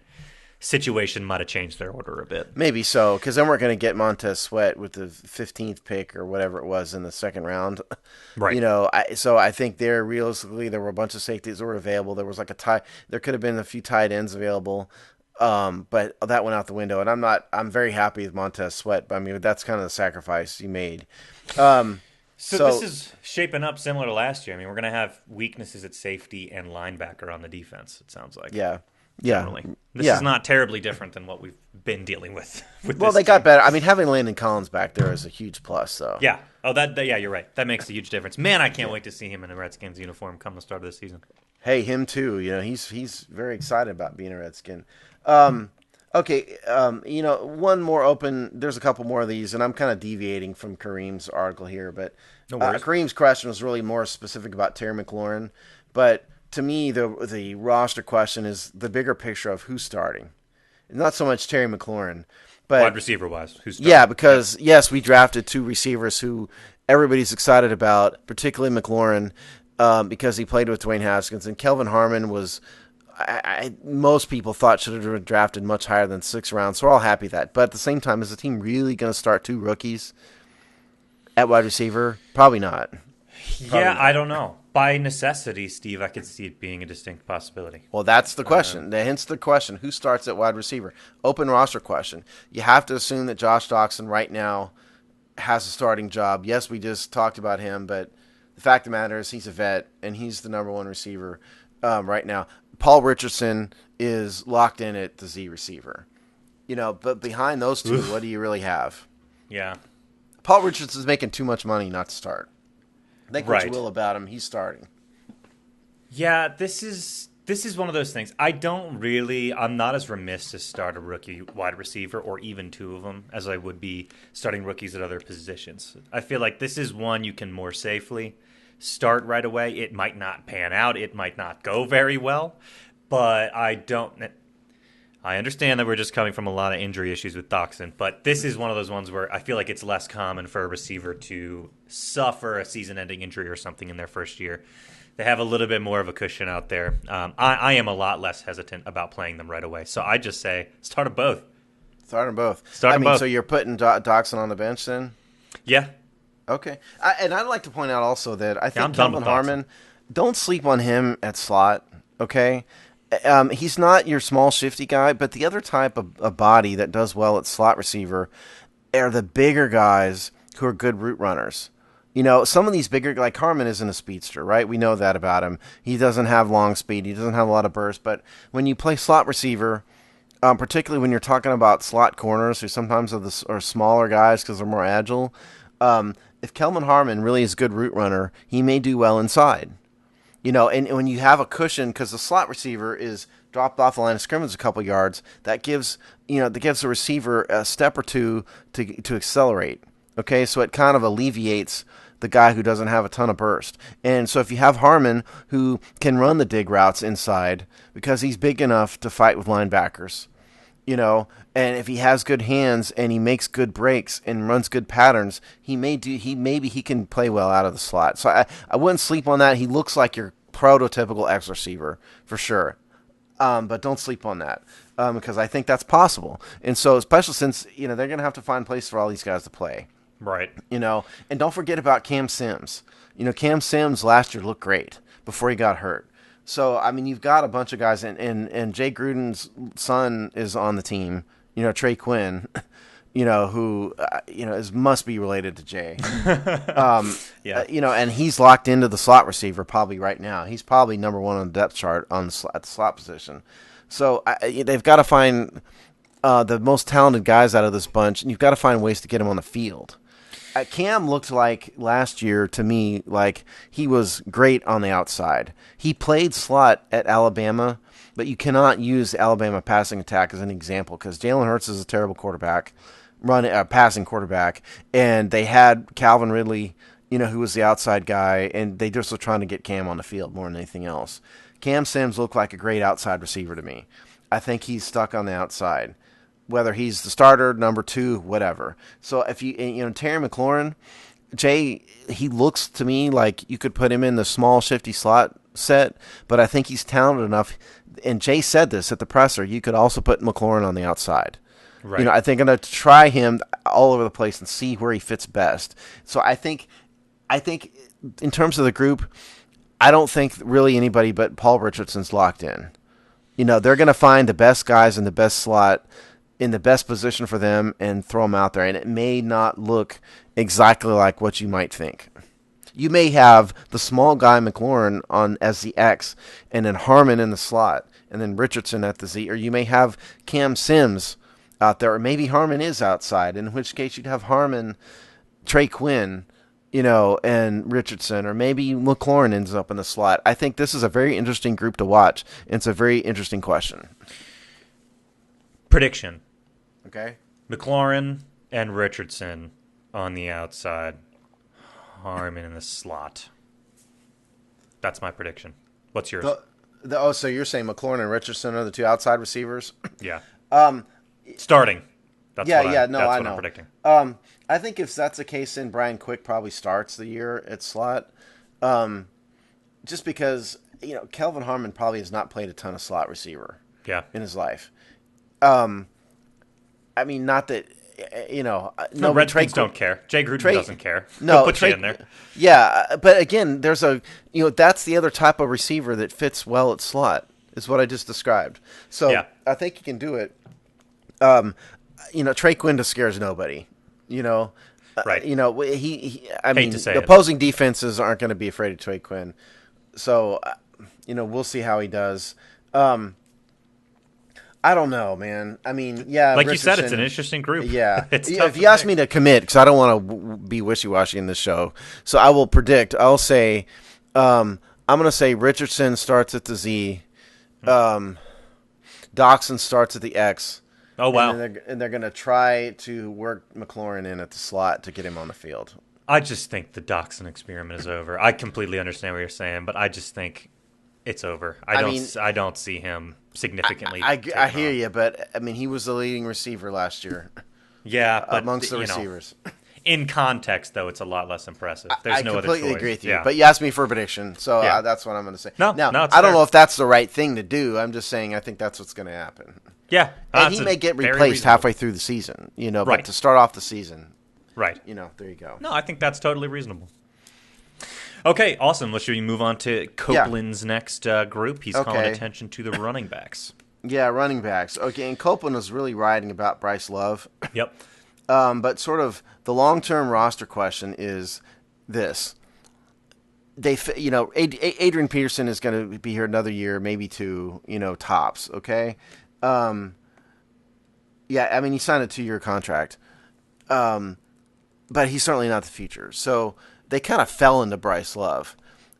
situation might have changed their order a bit. Maybe so, because then we're going to get Montez Sweat with the 15th pick or whatever it was in the second round. Right. So I think realistically, there were a bunch of safeties that were available. There was like a tie. There could have been a few tight ends available, but that went out the window. And I'm very happy with Montez Sweat. But I mean, that's kind of the sacrifice you made. So this is shaping up similar to last year. I mean, we're going to have weaknesses at safety and linebacker on the defense, it sounds like. Yeah. Generally. This is not terribly different than what we've been dealing with well, they got better. I mean, having Landon Collins back there is a huge plus. So yeah. Oh, you're right. That makes a huge difference. Man, I can't wait to see him in a Redskins uniform come the start of the season. Hey, him too. He's very excited about being a Redskin. Okay. One more open. There's a couple more of these, and I'm kind of deviating from Kareem's article here, but Kareem's question was really more specific about Terry McLaurin, but. To me, the roster question is the bigger picture of who's starting. Not so much Terry McLaurin, but wide receiver-wise, who's starting. Yeah, because, yes, we drafted two receivers who everybody's excited about, particularly McLaurin, because he played with Dwayne Haskins. And Kelvin Harmon was most people thought should have been drafted much higher than 6th round, so we're all happy with that. But at the same time, is the team really going to start two rookies at wide receiver? Probably not. I don't know. By necessity, Steve, I could see it being a distinct possibility. Well, that's the question. Hence the question. Who starts at wide receiver? Open roster question. You have to assume that Josh Doctson right now has a starting job. Yes, we just talked about him, but the fact of the matter is he's a vet, and he's the number one receiver right now. Paul Richardson is locked in at the Z receiver. But behind those two, what do you really have? Yeah. Paul Richardson's making too much money not to start. Think what you will about him. He's starting. Yeah, this is one of those things. I'm not as remiss to start a rookie wide receiver or even two of them as I would be starting rookies at other positions. I feel like this is one you can more safely start right away. It might not pan out. It might not go very well, but I understand that we're just coming from a lot of injury issues with Doctson, but this is one of those ones where I feel like it's less common for a receiver to suffer a season-ending injury or something in their first year. They have a little bit more of a cushion out there. I am a lot less hesitant about playing them right away, so I just say start them both. Start them both. Both. So you're putting Doctson on the bench then? Yeah. Okay. And I'd like to point out also that I think Kelvin Harmon, don't sleep on him at slot, okay? He's not your small, shifty guy, but the other type of body that does well at slot receiver are the bigger guys who are good route runners. Some of these bigger, like Harmon isn't a speedster, right? We know that about him. He doesn't have long speed. He doesn't have a lot of burst. But when you play slot receiver, particularly when you're talking about slot corners, who sometimes are smaller guys because they're more agile, if Kelvin Harmon really is a good route runner, he may do well inside. And when you have a cushion, because the slot receiver is dropped off the line of scrimmage a couple yards, that gives the receiver a step or two to accelerate. Okay, so it kind of alleviates the guy who doesn't have a ton of burst. And so if you have Harmon, who can run the dig routes inside because he's big enough to fight with linebackers, and if he has good hands and he makes good breaks and runs good patterns, maybe he can play well out of the slot. So I wouldn't sleep on that. He looks like your prototypical X receiver for sure. But don't sleep on that because I think that's possible. And so especially since, they're going to have to find a place for all these guys to play. Right. And don't forget about Cam Sims. Cam Sims last year looked great before he got hurt. So, you've got a bunch of guys, and Jay Gruden's son is on the team, Trey Quinn, who, must be related to Jay. Yeah. And he's locked into the slot receiver probably right now. He's probably number one on the depth chart at the slot position. So, they've got to find the most talented guys out of this bunch, and you've got to find ways to get them on the field. Cam looked like last year to me like he was great on the outside. He played slot at Alabama, but you cannot use the Alabama passing attack as an example because Jalen Hurts is a terrible passing quarterback, and they had Calvin Ridley, who was the outside guy, and they just were trying to get Cam on the field more than anything else. Cam Sims looked like a great outside receiver to me. I think he's stuck on the outside. Whether he's the starter, number two, whatever. So if Terry McLaurin, Jay, he looks to me like you could put him in the small shifty slot set, but I think he's talented enough. And Jay said this at the presser. You could also put McLaurin on the outside. Right. I think I'm going to try him all over the place and see where he fits best. So I think in terms of the group, I don't think really anybody but Paul Richardson's locked in. They're going to find the best guys in the best slot in the best position for them and throw them out there. And it may not look exactly like what you might think. You may have the small guy McLaurin on as the X and then Harmon in the slot and then Richardson at the Z. Or you may have Cam Sims out there. Or maybe Harmon is outside, in which case you'd have Harmon, Trey Quinn, and Richardson. Or maybe McLaurin ends up in the slot. I think this is a very interesting group to watch. And it's a very interesting question. Prediction. Okay. McLaurin and Richardson on the outside. Harmon in the slot. That's my prediction. What's yours? So you're saying McLaurin and Richardson are the two outside receivers? Yeah. Starting. That's I what know. I'm predicting. I think if that's the case, then Brian Quick probably starts the year at slot. Just because, Kelvin Harmon probably has not played a ton of slot receiver in his life. Not that, no, Redskins don't care. Jay Gruden doesn't care. No, he'll put you in there. Yeah, but again, there's that's the other type of receiver that fits well at slot, is what I just described. So I think he can do it. Trey Quinn just scares nobody. Right. The opposing defenses aren't going to be afraid of Trey Quinn. So, we'll see how he does. I don't know, man. Like Richardson, you said, it's an interesting group. Yeah. If you ask me to commit, because I don't want to be wishy-washy in this show, so I will predict. I'll say, I'm going to say Richardson starts at the Z, Doctson starts at the X. Oh, wow. And they're going to try to work McLaurin in at the slot to get him on the field. I just think the Doctson experiment is over. I completely understand what you're saying, but I just think it's over. I don't see him significantly. I hear you, but he was the leading receiver last year. Yeah, but amongst the receivers. In context, though, it's a lot less impressive. There's no other choice. I completely agree with you. Yeah. But you asked me for a prediction, so that's what I'm going to say. No, I don't know if that's the right thing to do. I'm just saying I think that's what's going to happen. Yeah, and he may get replaced halfway through the season. But to start off the season, right? There you go. No, I think that's totally reasonable. Okay, awesome. Should we move on to Copeland's next group? He's calling attention to the running backs. Yeah, running backs. Okay, and Copeland was really writing about Bryce Love. Yep. But sort of the long-term roster question is, this. Adrian Peterson is going to be here another year, maybe two, tops. Okay. Yeah. I mean, he signed a 2-year contract. But he's certainly not the future. So they kind of fell into Bryce Love.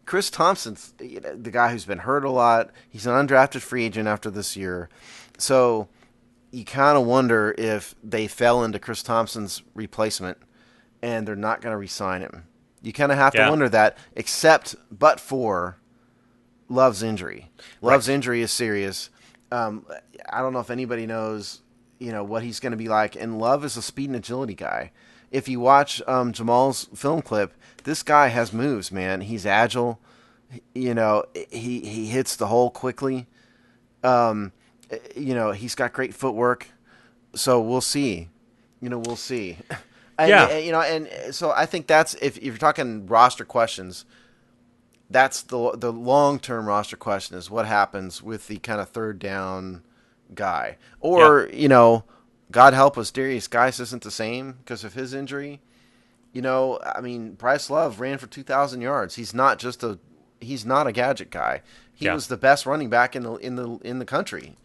Chris Thompson's the guy who's been hurt a lot. He's an undrafted free agent after this year. So you kind of wonder if they fell into Chris Thompson's replacement and they're not going to re-sign him. You kind of have to wonder that, but for Love's injury. Love's injury is serious. I don't know if anybody knows, what he's going to be like. And Love is a speed and agility guy. If you watch Jamal's film clip, this guy has moves, man. He's agile. He hits the hole quickly. He's got great footwork. So we'll see. We'll see. And so I think that's if you're talking roster questions, that's the long-term roster question is what happens with the kind of third down guy. Or, God help us, Darius Geis isn't the same because of his injury. Bryce Love ran for 2,000 yards. He's not a gadget guy. He was the best running back in the country,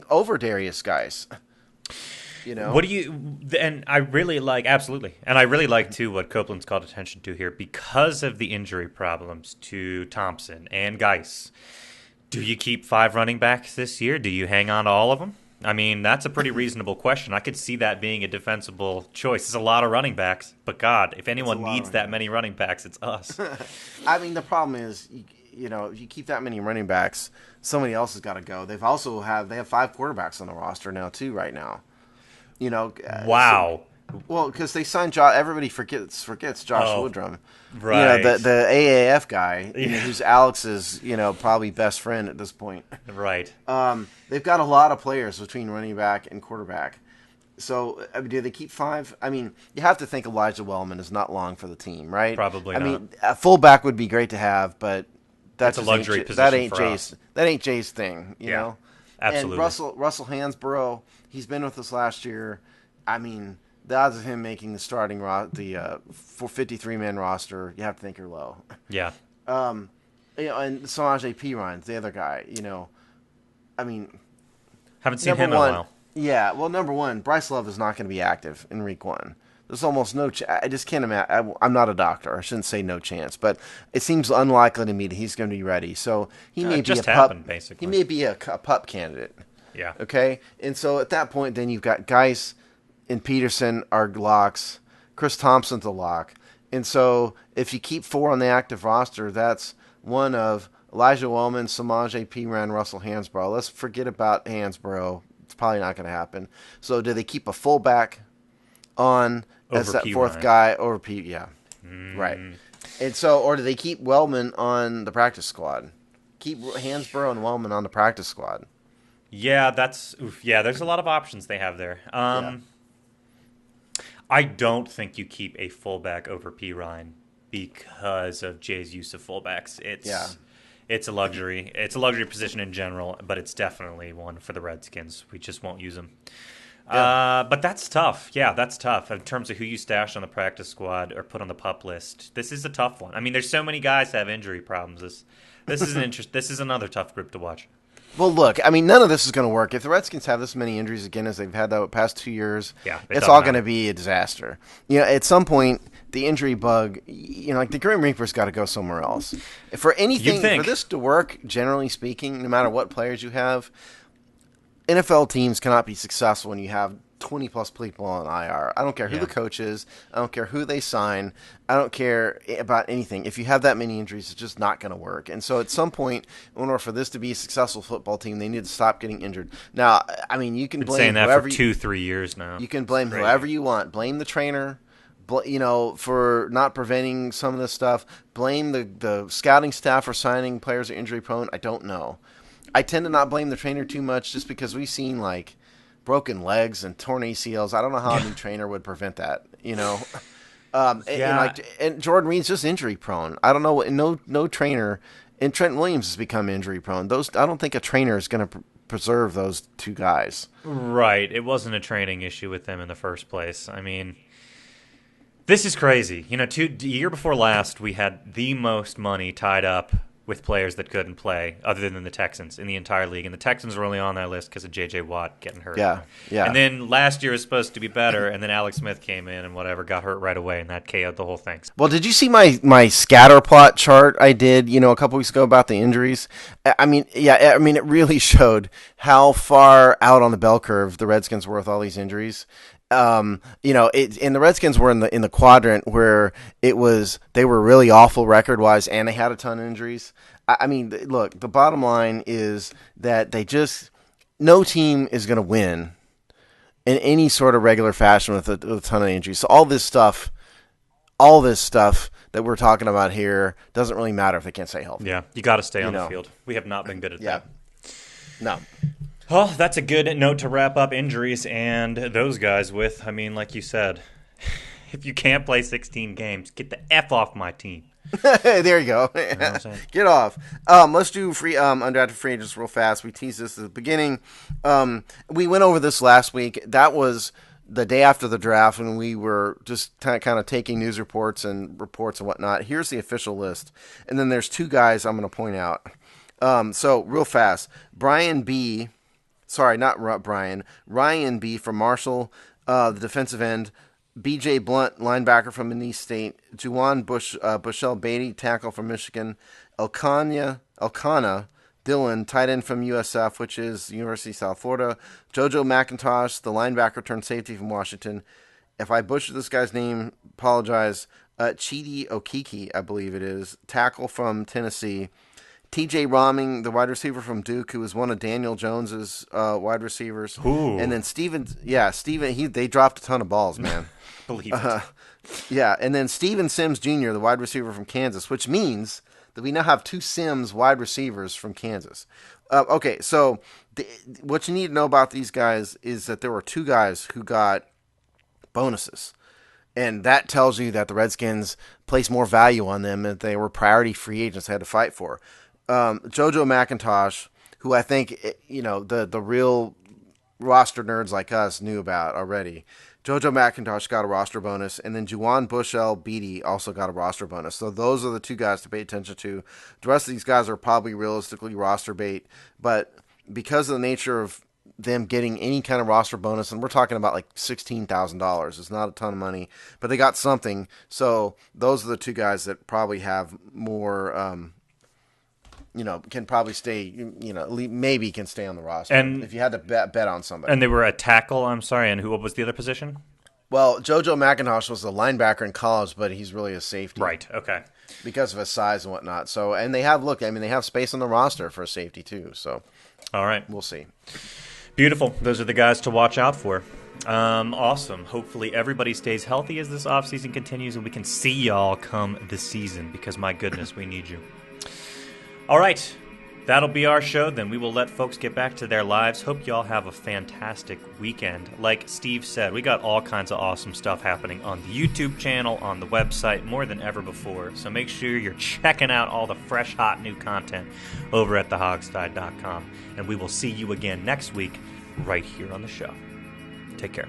over Darius Geis. What do you? And I really like absolutely, and I really like too what Copeland's called attention to here because of the injury problems to Thompson and Geis. Do you keep 5 running backs this year? Do you hang on to all of them? I mean, that's a pretty reasonable question. I could see that being a defensible choice. It's a lot of running backs, but God, if anyone needs that many running backs, it's us. I mean, the problem is, if you keep that many running backs, somebody else has got to go. They have 5 quarterbacks on the roster now too right now. Wow. Because they signed Josh. Everybody forgets Josh Woodrum. Right. The AAF guy, who's Alex's, probably best friend at this point. Right. They've got a lot of players between running back and quarterback. So, do they keep 5? I mean, you have to think Elijah Wellman is not long for the team, right? Probably not. I mean, a fullback would be great to have, but that's a luxury position. That ain't Jay's thing, you know? Absolutely. And Russell Hansborough, he's been with us last year. I mean, the odds of him making the starting for 53-man roster, you have to think are low. Yeah. And Samaje Perine, the other guy, I mean, haven't seen him in a while. Yeah, well, number one, Bryce Love is not going to be active in week 1. There's almost no I just can't imagine. I'm not a doctor. I shouldn't say no chance, but it seems unlikely to me that he's going to be ready. So he may be a pup. Basically. He may be a pup candidate. Yeah. Okay. And so at that point, then you've got Geis and Peterson are locks. Chris Thompson's a lock. And so if you keep 4 on the active roster, that's one of Elijah Wellman, Samaje Perine, Russell Hansborough. Let's forget about Hansborough. It's probably not going to happen. So do they keep a fullback on as that fourth guy over Pete? Yeah, right. And so, or do they keep Wellman on the practice squad? Keep Hansborough and Wellman on the practice squad. Yeah, there's a lot of options they have there. I don't think you keep a fullback over Perine because of Jay's use of fullbacks. It's a luxury. It's a luxury position in general, but it's definitely one for the Redskins. We just won't use them. Yeah. But that's tough. Yeah, that's tough in terms of who you stash on the practice squad or put on the PUP list. This is a tough one. I mean, there's so many guys that have injury problems. This is This is another tough group to watch. Well, look, I mean, none of this is going to work. If the Redskins have this many injuries again as they've had the past 2 years, it's all going to be a disaster. At some point, the injury bug, like the Grim Reaper's got to go somewhere else. For anything, for this to work, generally speaking, no matter what players you have, NFL teams cannot be successful when you have 20-plus people on IR. I don't care who the coach is. I don't care who they sign. I don't care about anything. If you have that many injuries, it's just not going to work. And so at some point, in order for this to be a successful football team, they need to stop getting injured. Now, I mean, you can blame saying that whoever for 2-3 years now. You can blame whoever you want. Blame the trainer, for not preventing some of this stuff. Blame the scouting staff for signing players who are injury prone. I don't know. I tend to not blame the trainer too much just because we've seen, like, broken legs and torn ACLs. I don't know how a new trainer would prevent that, And Jordan Reed's just injury prone. I don't know. No trainer. And Trent Williams has become injury prone. I don't think a trainer is going to preserve those two guys. Right. It wasn't a training issue with them in the first place. I mean, This is crazy. The year before last, we had the most money tied up with players that couldn't play, other than the Texans, in the entire league. And the Texans were only on that list because of J.J. Watt getting hurt. Yeah. And then last year was supposed to be better, and then Alex Smith came in and got hurt right away, and that KO'd the whole thing. Well, did you see my scatter plot chart I did, a couple weeks ago about the injuries? It really showed how far out on the bell curve the Redskins were with all these injuries. And the Redskins were in the quadrant where they were really awful record wise, and they had a ton of injuries. Look, the bottom line is that no team is going to win in any sort of regular fashion with a ton of injuries. So all this stuff that we're talking about here doesn't really matter if they can't stay healthy. Yeah, you got to stay on the field. We have not been good at that. No. Well, that's a good note to wrap up injuries and those guys with. Like you said, if you can't play 16 games, get the F off my team. There you go. You know get off. Let's do undrafted free agents real fast. We teased this at the beginning. We went over this last week. That was the day after the draft, and we were just kind of taking news reports and whatnot. Here's the official list. And then there's two guys I'm going to point out. So real fast, Ryan B. from Marshall, the defensive end. B.J. Blunt, linebacker from Minis State. Juwan Bushell Beatty, tackle from Michigan. Elkanah Dillon, tight end from USF, which is University of South Florida. JoJo McIntosh, the linebacker turned safety from Washington. If I butcher this guy's name, apologize. Chidi Okiki, I believe it is, tackle from Tennessee. T.J. Romming, the wide receiver from Duke, who was one of Daniel Jones's wide receivers. Ooh. And then Steven, they dropped a ton of balls, man. Believe it. Yeah, and then Steven Sims Jr., the wide receiver from Kansas, which means that we now have two Sims wide receivers from Kansas. Okay, so what you need to know about these guys is that there were two guys who got bonuses. And that tells you that the Redskins placed more value on them, and they were priority free agents they had to fight for. JoJo McIntosh, who I think, the real roster nerds like us knew about already. JoJo McIntosh got a roster bonus, and then Juwan Bushell Beatty also got a roster bonus. So those are the two guys to pay attention to. The rest of these guys are probably realistically roster bait, but because of the nature of them getting any kind of roster bonus, and we're talking about like $16,000. It's not a ton of money, but they got something. So those are the two guys that probably have more, can probably stay, maybe can stay on the roster. And if you had to bet on somebody. And they were a tackle, I'm sorry, and what was the other position? Well, JoJo McIntosh was a linebacker in college, but he's really a safety. Right, okay. Because of his size and whatnot. So, and they have space on the roster for a safety too. So, all right. We'll see. Beautiful. Those are the guys to watch out for. Awesome. Hopefully everybody stays healthy as this offseason continues and we can see y'all come this season because, my goodness, we need you. All right. That'll be our show then. We will let folks get back to their lives. Hope y'all have a fantastic weekend. Like Steve said, we got all kinds of awesome stuff happening on the YouTube channel, on the website, more than ever before. So make sure you're checking out all the fresh, hot new content over at thehogsty.com. And we will see you again next week right here on the show. Take care.